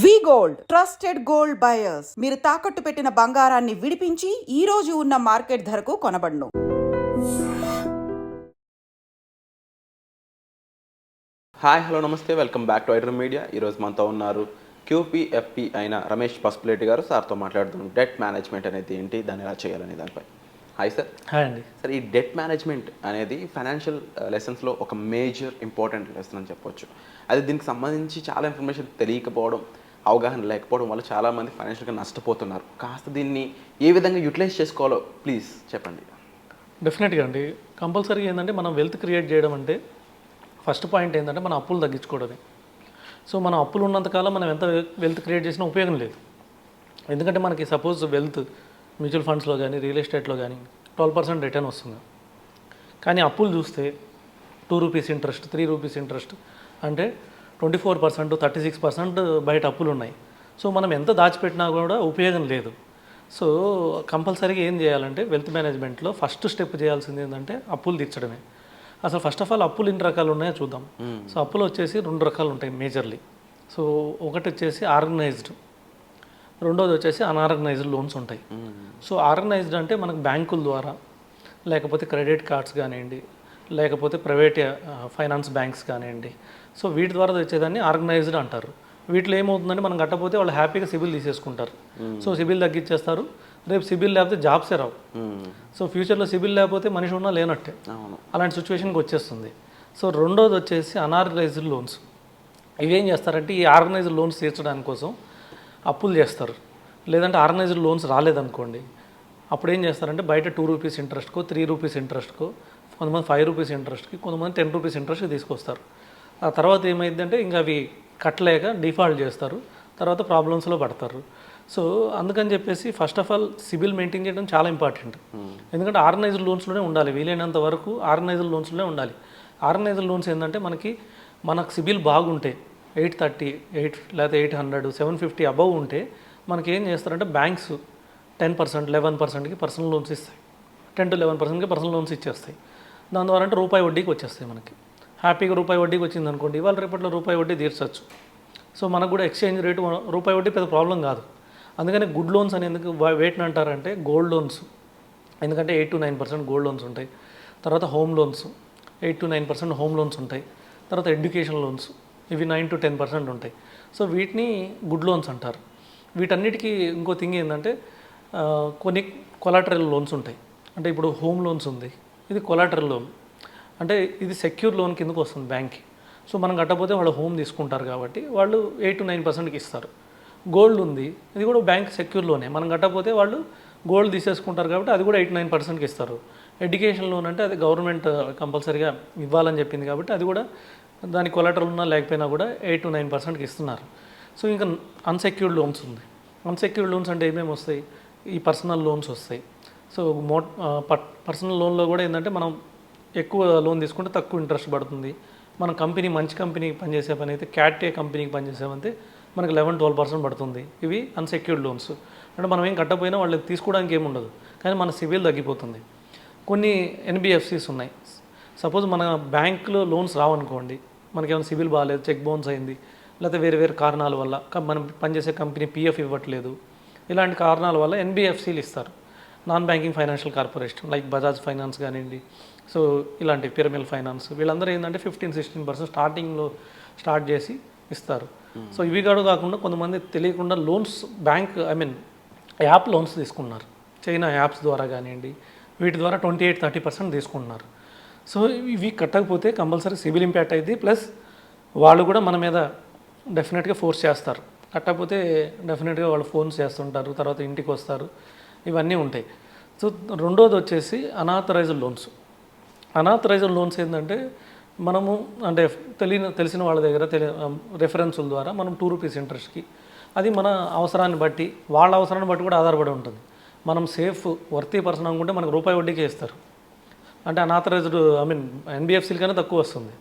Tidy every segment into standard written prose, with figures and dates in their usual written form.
వి gold trusted gold buyers. మీరు తాకట్టు పెట్టిన బంగారాన్ని విడిపించి ఈ రోజు ఉన్న మార్కెట్ ధరకు కొనబడును. హాయ్ హలో నమస్తే, welcome back to iDream media. ఈరోజు మనతో ఉన్నారు క్యూపీఎఫ్పీ అయిన రమేష్ పసుపులేటి గారు. సార్తో మాట్లాడుతున్నాం డెట్ మేనేజ్మెంట్ అనేది ఏంటి, దాన్ని ఎలా చేయాలనే దానిపై. Hi sir. హాయ్ అండి. సార్, ఈ డెట్ మేనేజ్మెంట్ అనేది ఫైనాన్షియల్ లెసన్స్లో ఒక మేజర్ ఇంపార్టెంట్ లెసన్ అని చెప్పొచ్చు. అది దీనికి సంబంధించి చాలా ఇన్ఫర్మేషన్ తెలియకపోవడం, అవగాహన లేకపోవడం వల్ల చాలామంది ఫైనాన్షియల్గా నష్టపోతున్నారు. కాస్త దీన్ని ఏ విధంగా యూటిలైజ్ చేసుకోవాలో ప్లీజ్ చెప్పండి. డెఫినెట్గా అండి. కంపల్సరీగా ఏంటంటే మనం వెల్త్ క్రియేట్ చేయడం అంటే ఫస్ట్ పాయింట్ ఏంటంటే మన అప్పులు తగ్గించుకోవడమే. సో మనం అప్పులు ఉన్నంతకాలం మనం ఎంత వెల్త్ క్రియేట్ చేసినా ఉపయోగం లేదు. ఎందుకంటే మనకి సపోజ్ వెల్త్ మ్యూచువల్ ఫండ్స్లో కానీ రియల్ ఎస్టేట్లో కానీ 12% రిటర్న్ వస్తుంది. కానీ అప్పులు చూస్తే 2 రూపీస్ ఇంట్రెస్ట్, 3 రూపీస్ ఇంట్రెస్ట్ అంటే 24%, 36% బయట అప్పులు ఉన్నాయి. సో మనం ఎంత దాచిపెట్టినా కూడా ఉపయోగం లేదు. సో కంపల్సరీగా ఏం చేయాలంటే వెల్త్ మేనేజ్మెంట్లో ఫస్ట్ స్టెప్ చేయాల్సింది ఏంటంటే అప్పులు తీర్చడమే. అసలు ఫస్ట్ ఆఫ్ ఆల్ అప్పులు ఎన్ని రకాలు ఉన్నాయో చూద్దాం. సో అప్పులు వచ్చేసి 2 రకాలు ఉంటాయి మేజర్లీ. సో ఒకటి వచ్చేసి ఆర్గనైజ్డ్, రెండోది వచ్చేసి అన్ఆర్గనైజ్డ్ లోన్స్ ఉంటాయి. సో ఆర్గనైజ్డ్ అంటే మనకు బ్యాంకుల ద్వారా, లేకపోతే క్రెడిట్ కార్డ్స్ కానివ్వండి, లేకపోతే ప్రైవేట్ ఫైనాన్స్ బ్యాంక్స్ కానివ్వండి, సో వీటి ద్వారా తెచ్చేదాన్ని ఆర్గనైజ్డ్ అంటారు. వీటిలో ఏమవుతుందంటే మనం కట్టకపోతే వాళ్ళు హ్యాపీగా సిబిల్ తీసేసుకుంటారు. సో సిబిల్ తగ్గించేస్తారు. రేపు సిబిల్ లేకపోతే జాబ్సే రావు. సో ఫ్యూచర్లో సిబిల్ లేకపోతే మనిషి ఉన్నా లేనట్టే, అలాంటి సిచ్యువేషన్కి వచ్చేస్తుంది. సో రెండోది వచ్చేసి అన్ఆర్గనైజ్డ్ లోన్స్. ఇవేం చేస్తారంటే ఈ ఆర్గనైజ్డ్ లోన్స్ తీర్చడానికి కోసం అప్పులు చేస్తారు. లేదంటే ఆర్గనైజ్డ్ లోన్స్ రాలేదనుకోండి, అప్పుడు ఏం చేస్తారంటే బయట 2 రూపీస్ ఇంట్రెస్ట్కో, 3 రూపీస్ ఇంట్రెస్ట్కో, కొంతమంది 5 రూపీస్ ఇంట్రెస్ట్కి, కొంతమంది 10 రూపీస్ ఇంట్రెస్ట్ తీసుకొస్తారు. ఆ తర్వాత ఏమైందంటే ఇంకా అవి కట్టలేక డిఫాల్ట్ చేస్తారు, తర్వాత ప్రాబ్లమ్స్లో పడతారు. సో అందుకని చెప్పేసి first of all CIBIL maintain చేయడం చాలా ఇంపార్టెంట్. ఎందుకంటే ఆర్గనైజ్డ్ లోన్స్లోనే ఉండాలి, వీలైనంత వరకు ఆర్గనైజ్డ్ లోన్స్లోనే ఉండాలి. ఆర్గనైజ్డ్ లోన్స్ ఏంటంటే మనకు సిబిల్ బాగుంటే 830, 8 లేకపోతే 800, 750 అబవ్ ఉంటే మనకి ఏం చేస్తారంటే బ్యాంక్స్ 10%, 11%కి పర్సనల్ లోన్స్ ఇస్తాయి. 10 to 11%కి పర్సనల్ లోన్స్ ఇచ్చేస్తాయి. దాని ద్వారా అంటే రూపాయి వడ్డీకి వచ్చేస్తాయి. మనకి హ్యాపీగా రూపాయి వడ్డీకి వచ్చింది అనుకోండి, ఇవాళ రేపట్లో రూపాయి వడ్డీ తీర్చవచ్చు. సో మనకు కూడా ఎక్స్చేంజ్ రేటు రూపాయి వడ్డీ పెద్ద ప్రాబ్లం కాదు. అందుకని గుడ్ లోన్స్ అని ఎందుకు వేటిని అంటారంటే గోల్డ్ లోన్స్. ఎందుకంటే 8 to 9% గోల్డ్ లోన్స్ ఉంటాయి. తర్వాత home loans 8 to 9% home loans ఉంటాయి. తర్వాత ఎడ్యుకేషన్ లోన్స్ ఇవి 9 to 10% ఉంటాయి. సో వీటిని గుడ్ లోన్స్ అంటారు. వీటన్నిటికీ ఇంకో థింగ్ ఏంటంటే కొన్ని కొలాటరల్ లోన్స్ ఉంటాయి. అంటే ఇప్పుడు హోమ్ లోన్స్ ఉంది, ఇది కొలాటరల్ లోన్, అంటే ఇది సెక్యూర్ లోన్ కిందకు వస్తుంది బ్యాంక్కి. సో మనం కట్టకపోతే వాళ్ళు హోమ్ తీసుకుంటారు కాబట్టి వాళ్ళు 8 to 9%కి ఇస్తారు. గోల్డ్ ఉంది, ఇది కూడా బ్యాంక్ సెక్యూర్ లోనే, మనం కట్టకపోతే వాళ్ళు గోల్డ్ తీసేసుకుంటారు కాబట్టి అది కూడా 8 to 9%కి ఇస్తారు. ఎడ్యుకేషన్ లోన్ అంటే అది గవర్నమెంట్ కంపల్సరీగా ఇవ్వాలని చెప్పింది కాబట్టి అది కూడా దాని కొలాటరల్ ఉన్నా లేకపోయినా కూడా 8 to 9%కి ఇస్తున్నారు. సో ఇంకా అన్సెక్యూర్డ్ లోన్స్ ఉంది. అన్సెక్యూర్డ్ లోన్స్ అంటే ఏమేమి వస్తాయి, ఈ పర్సనల్ లోన్స్ వస్తాయి. సో పర్సనల్ లోన్లో కూడా ఏంటంటే మనం ఎక్కువ లోన్ తీసుకుంటే తక్కువ ఇంట్రెస్ట్ పడుతుంది. మన కంపెనీ మంచి కంపెనీకి పనిచేసే పని అయితే క్యాటే కంపెనీకి పనిచేసామంటే మనకి 11-12% పడుతుంది. ఇవి అన్సెక్యూర్డ్ లోన్స్. అంటే మనం ఏం కట్టకపోయినా వాళ్ళకి తీసుకోవడానికి ఏముండదు, కానీ మన సిబిల్ తగ్గిపోతుంది. కొన్ని ఎన్బిఎఫ్సిస్ ఉన్నాయి. సపోజ్ మన బ్యాంకులో లోన్స్ రావనుకోండి, మనకేమైనా సిబిల్ బాగాలేదు, చెక్ బౌన్స్ అయింది, లేకపోతే వేరే వేరే కారణాల వల్ల మనం పనిచేసే కంపెనీ పిఎఫ్ ఇవ్వట్లేదు, ఇలాంటి కారణాల వల్ల ఎన్బిఎఫ్సీలు ఇస్తారు, non banking financial corporation, like Bajaj finance కానివ్వండి, సో ఇలాంటి పిరమిల్ ఫైనాన్స్, వీళ్ళందరూ ఏంటంటే 15-16% స్టార్టింగ్లో స్టార్ట్ చేసి ఇస్తారు. సో ఇవి కూడా కాకుండా కొంతమంది తెలియకుండా లోన్స్ యాప్ లోన్స్ తీసుకున్నారు, చైనా యాప్స్ ద్వారా కానివ్వండి, వీటి ద్వారా 28-30% తీసుకుంటున్నారు. సో ఇవి కట్టకపోతే కంపల్సరీ సిబిల్ ఇంపాక్ట్ అయింది, ప్లస్ వాళ్ళు కూడా మన మీద డెఫినెట్గా ఫోర్స్ చేస్తారు. కట్టకపోతే డెఫినెట్గా వాళ్ళు ఫోన్స్ చేస్తుంటారు, తర్వాత ఇంటికి వస్తారు, ఇవన్నీ ఉంటాయి. సో రెండోది వచ్చేసి అనాథరైజ్డ్ లోన్స్. అనాథరైజ్డ్ లోన్స్ ఏంటంటే మనము అంటే తెలిసిన వాళ్ళ దగ్గర రెఫరెన్సుల ద్వారా మనం 2 రూపీస్ ఇంట్రెస్ట్కి, అది మన అవసరాన్ని బట్టి, వాళ్ళ అవసరాన్ని బట్టి కూడా ఆధారపడి ఉంటుంది. మనం సేఫ్ వర్తీ పర్సన్ అనుకుంటే మనకు రూపాయి వడ్డీకే ఇస్తారు. అంటే అనాథరైజ్డ్ ఎన్బిఎఫ్సీల కన్నా తక్కువ వస్తుంది.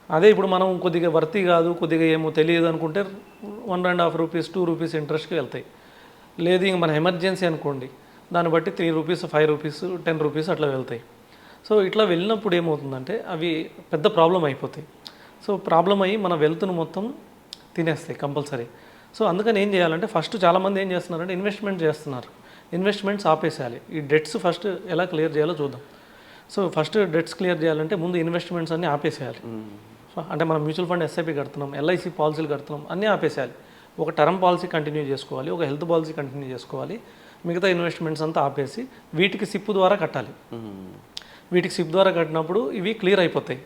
అదే ఇప్పుడు మనం కొద్దిగా వర్తీ కాదు, కొద్దిగా ఏమో తెలియదు అనుకుంటే 1.5 రూపీస్, 2 రూపీస్ ఇంట్రెస్ట్కి వెళ్తాయి. లేదు ఇంక మన ఎమర్జెన్సీ అనుకోండి, దాన్ని బట్టి 3 రూపీస్, 5 రూపీస్, 10 రూపీస్ అట్లా వెళ్తాయి. సో ఇట్లా వెళ్ళినప్పుడు ఏమవుతుందంటే అవి పెద్ద ప్రాబ్లం అయిపోతాయి. సో ప్రాబ్లం అయ్యి మన వెల్త్ను మొత్తం తినేస్తాయి కంపల్సరీ. సో అందుకని ఏం చేయాలంటే ఫస్ట్ చాలామంది ఏం చేస్తున్నారంటే ఇన్వెస్ట్మెంట్ చేస్తున్నారు, ఇన్వెస్ట్మెంట్స్ ఆపేసేయాలి. ఈ డెట్స్ ఫస్ట్ ఎలా క్లియర్ చేయాలో చూద్దాం. సో ఫస్ట్ డెట్స్ క్లియర్ చేయాలంటే ముందు ఇన్వెస్ట్మెంట్స్ అన్నీ ఆపేసేయాలి. అంటే మనం మ్యూచువల్ ఫండ్ ఎస్ఐపి కడుతున్నాం, ఎల్ఐసి పాలసీలు కడుతున్నాం, అన్నీ ఆపేసేయాలి. ఒక టర్మ్ పాలసీ కంటిన్యూ చేసుకోవాలి, ఒక హెల్త్ పాలసీ కంటిన్యూ చేసుకోవాలి, మిగతా ఇన్వెస్ట్మెంట్స్ అంతా ఆపేసి వీటికి సిప్ ద్వారా కట్టాలి. వీటికి సిప్ ద్వారా కట్టినప్పుడు ఇవి క్లియర్ అయిపోతాయి.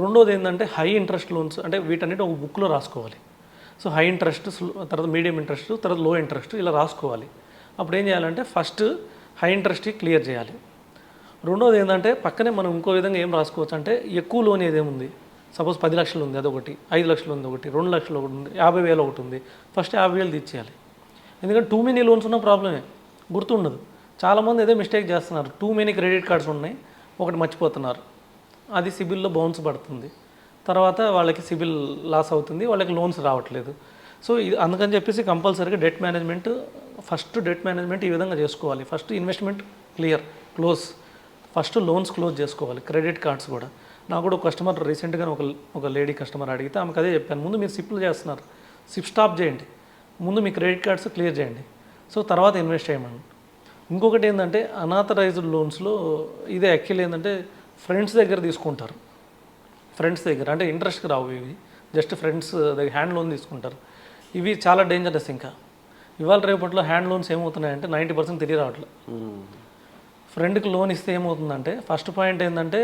రెండోది ఏంటంటే హై ఇంట్రెస్ట్ లోన్స్, అంటే వీటన్నిటి ఒక బుక్లో రాసుకోవాలి. సో హై ఇంట్రెస్ట్, తర్వాత మీడియం ఇంట్రెస్ట్, తర్వాత లో ఇంట్రెస్ట్ ఇలా రాసుకోవాలి. అప్పుడు ఏం చేయాలంటే ఫస్ట్ హై ఇంట్రెస్ట్కి క్లియర్ చేయాలి. రెండోది ఏంటంటే పక్కనే మనం ఇంకో విధంగా ఏం రాసుకోవచ్చు అంటే ఎక్కువ లోన్ ఏదేముంది, సపోజ్ 10 లక్షలు ఉంది అదొకటి, 5 లక్షలు ఉంది ఒకటి, 2 లక్షలు ఒకటి ఉంది, 50,000 ఒకటి ఉంది, ఫస్ట్ 50,000 తీర్చేయాలి. ఎందుకంటే టూ మెనీ లోన్స్ ఉన్న ప్రాబ్లమే, గుర్తుండదు. చాలామంది ఏదో మిస్టేక్ చేస్తున్నారు, టూ మెనీ క్రెడిట్ కార్డ్స్ ఉన్నాయి, ఒకటి మర్చిపోతున్నారు, అది సిబిల్లో బౌన్స్ పడుతుంది, తర్వాత వాళ్ళకి సిబిల్ లాస్ అవుతుంది, వాళ్ళకి లోన్స్ రావట్లేదు. సో ఇది అందుకని చెప్పేసి కంపల్సరీగా debt management, first debt management ఈ విధంగా చేసుకోవాలి. First investment clear close, first loans close చేసుకోవాలి, క్రెడిట్ కార్డ్స్ కూడా. నాకు కూడా ఒక కస్టమర్ రీసెంట్గా ఒక లేడీ కస్టమర్ అడిగితే ఆమెకు అదే చెప్పాను, ముందు మీరు సిప్లు చేస్తున్నారు, సిప్ స్టాప్ చేయండి, ముందు మీ క్రెడిట్ కార్డ్స్ క్లియర్ చేయండి, సో తర్వాత ఇన్వెస్ట్ చేయమని. ఇంకొకటి ఏంటంటే అనాథరైజ్డ్ లోన్స్లో ఇదే యాక్చువల్లీ ఏంటంటే ఫ్రెండ్స్ దగ్గర తీసుకుంటారు, ఫ్రెండ్స్ దగ్గర అంటే ఇంట్రెస్ట్కి రావు ఇవి, జస్ట్ ఫ్రెండ్స్ దగ్గర హ్యాండ్ లోన్ తీసుకుంటారు. ఇవి చాలా డేంజరస్. ఇంకా ఇవాళ రేపట్లో హ్యాండ్ లోన్స్ ఏమవుతున్నాయంటే 90% తిరిగి రావట్లేదు. ఫ్రెండ్కి లోన్ ఇస్తే ఏమవుతుందంటే ఫస్ట్ పాయింట్ ఏంటంటే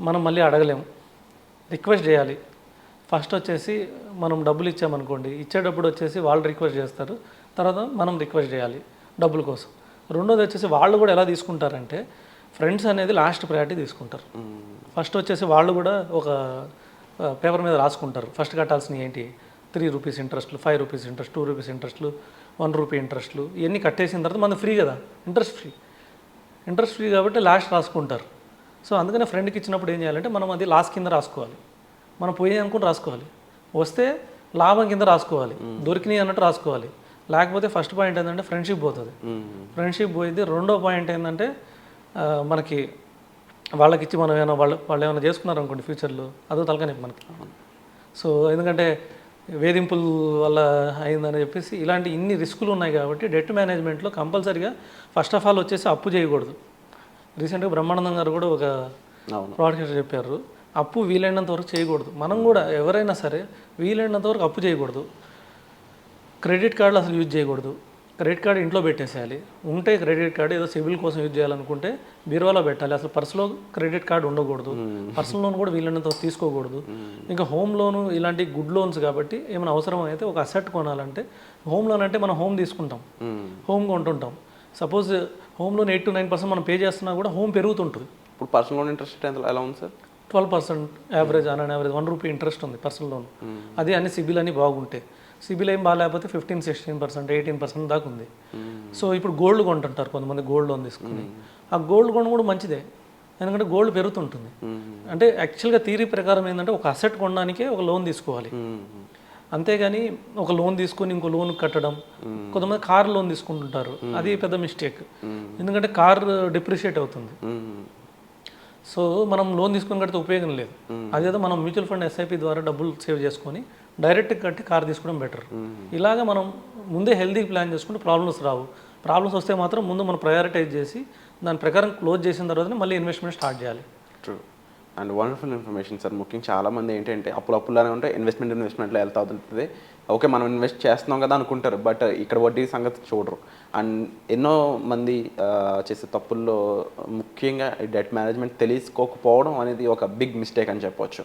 మనం మళ్ళీ అడగలేము, రిక్వెస్ట్ చేయాలి. ఫస్ట్ వచ్చేసి మనం డబ్బులు ఇచ్చామనుకోండి, ఇచ్చేటప్పుడు వచ్చేసి వాళ్ళు రిక్వెస్ట్ చేస్తారు, తర్వాత మనం రిక్వెస్ట్ చేయాలి డబ్బుల కోసం. రెండోది వచ్చేసి వాళ్ళు కూడా ఎలా తీసుకుంటారంటే ఫ్రెండ్స్ అనేది లాస్ట్ ప్రయారిటీ తీసుకుంటారు. ఫస్ట్ వచ్చేసి వాళ్ళు కూడా ఒక పేపర్ మీద రాసుకుంటారు, ఫస్ట్ కట్టాల్సినవి ఏంటి, 3 రూపీస్ ఇంట్రెస్ట్లు, 5 రూపీస్ ఇంట్రెస్ట్, 2 రూపీస్ ఇంట్రెస్ట్లు, 1 రూపీ ఇంట్రెస్ట్లు, ఇవన్నీ కట్టేసిన తర్వాత మనకు ఫ్రీ కదా, ఇంట్రెస్ట్ ఫ్రీ కాబట్టి లాస్ట్ రాసుకుంటారు. సో అందుకనే ఫ్రెండ్కి ఇచ్చినప్పుడు ఏం చేయాలంటే మనం అది లాస్ కింద రాసుకోవాలి, మనం పోయి అనుకుని రాసుకోవాలి, వస్తే లాభం కింద రాసుకోవాలి, దొరికినాయి అన్నట్టు రాసుకోవాలి. లేకపోతే ఫస్ట్ పాయింట్ ఏంటంటే ఫ్రెండ్షిప్ పోతుంది, ఫ్రెండ్షిప్ పోయింది. రెండో పాయింట్ ఏంటంటే మనకి వాళ్ళకి ఇచ్చి మనం ఏమైనా వాళ్ళు ఏమైనా చేసుకున్నారు అనుకోండి ఫ్యూచర్లో, అదో తలకనే మనకి. సో ఎందుకంటే వేధింపుల వల్ల అయిందని చెప్పేసి ఇలాంటి ఇన్ని రిస్కులు ఉన్నాయి కాబట్టి డెట్ మేనేజ్మెంట్లో కంపల్సరీగా ఫస్ట్ ఆఫ్ ఆల్ వచ్చేసి అప్పు చేయకూడదు. రీసెంట్గా బ్రహ్మానందం గారు కూడా ఒక ప్రాడక్ట్ చెప్పారు, అప్పు వీలైనంత వరకు చేయకూడదు. మనం కూడా ఎవరైనా సరే వీలైనంత వరకు అప్పు చేయకూడదు. క్రెడిట్ కార్డులు అసలు యూజ్ చేయకూడదు, క్రెడిట్ కార్డు ఇంట్లో పెట్టేసేయాలి. ఉంటే క్రెడిట్ కార్డు ఏదో సివిల్ కోసం యూజ్ చేయాలనుకుంటే బీరువాలో పెట్టాలి, అసలు పర్సులో క్రెడిట్ కార్డు ఉండకూడదు, పర్సనల్ లోన్ కూడా వీలైనంత తీసుకోకూడదు. ఇంకా హోమ్ లోను ఇలాంటి గుడ్ లోన్స్ కాబట్టి ఏమైనా అవసరం అయితే ఒక అసెట్ కొనాలంటే, హోమ్ లోన్ అంటే మనం హోమ్ తీసుకుంటాం, హోమ్ కొంటుంటాం. సపోజ్ హోమ్ లోన్ 8 to 9% మనం పే చేస్తున్నా కూడా హోమ్ పెరుగుతుంటుంది. ఇప్పుడు పర్సనల్ లోన్ ఇంట్రెస్ట్ ఎలా ఉంది sir? 12% average, on average 1 rupee interest ఉంది పర్సనల్ లోన్. అది అన్ని సిబిల్ అని బాగుంటాయి, సిబిల్ ఏం బాగాలేకపోతే 15-16%, 18% దాకా ఉంది. సో ఇప్పుడు గోల్డ్ కొంటుంటారు కొంతమంది, గోల్డ్ లోన్ తీసుకుని. ఆ గోల్డ్ కొనడం కూడా మంచిదే, ఎందుకంటే గోల్డ్ పెరుగుతుంటుంది. అంటే యాక్చువల్గా థియరీ ప్రకారం ఏంటంటే ఒక అసెట్ కొనడానికే ఒక లోన్ తీసుకోవాలి, అంతేగాని ఒక లోన్ తీసుకొని ఇంకో లోన్ కట్టడం. కొంతమంది కార్ లోన్ తీసుకుంటుంటారు, అది పెద్ద మిస్టేక్, ఎందుకంటే కార్ డిప్రిషియేట్ అవుతుంది. సో మనం లోన్ తీసుకొని కడితే ఉపయోగం లేదు. అదేదో మనం మ్యూచువల్ ఫండ్ ఎస్ఐపి ద్వారా డబ్బులు సేవ్ చేసుకొని డైరెక్ట్ కట్టి కార్ తీసుకోవడం బెటర్. ఇలాగా మనం ముందే హెల్తీ ప్లాన్ చేసుకుంటే ప్రాబ్లమ్స్ రావు. ప్రాబ్లమ్స్ వస్తే మాత్రం ముందు మనం ప్రయారిటైజ్ చేసి దాని ప్రకారం క్లోజ్ చేసిన తర్వాతనే మళ్ళీ ఇన్వెస్ట్మెంట్ స్టార్ట్ చేయాలి. True and wonderful information sir. ముఖ్యంగా చాలామంది ఏంటంటే అప్పులానే ఉంటే ఇన్వెస్ట్మెంట్లో వెళ్తా ఉంటుంది. ఓకే మనం ఇన్వెస్ట్ చేస్తున్నాం కదా అనుకుంటారు, బట్ ఇక్కడ వడ్డీ సంగతి చూడరు. అండ్ ఎన్నో మంది చేసే తప్పుల్లో ముఖ్యంగా ఈ డెట్ మేనేజ్మెంట్ తెలుసుకోకపోవడం అనేది ఒక బిగ్ మిస్టేక్ అని చెప్పొచ్చు.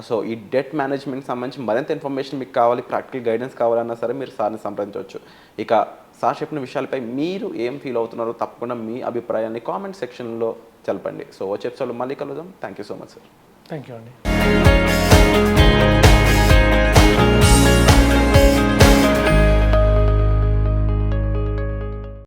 సో ఈ డెట్ మేనేజ్మెంట్ సంబంధించి మరింత ఇన్ఫర్మేషన్ మీకు కావాలి, ప్రాక్టికల్ గైడెన్స్ కావాలన్నా సరే మీరు సార్ని సంప్రదించవచ్చు. ఇక సార్ చెప్పిన విషయాలపై మీరు ఏం ఫీల్ అవుతున్నారో తప్పకుండా మీ అభిప్రాయాన్ని కామెంట్ సెక్షన్లో తెలపండి. సో వచ్చే ఎపిసోడ్లో మళ్ళీ కలుద్దాం. Thank you so much sir. Thank you అండి.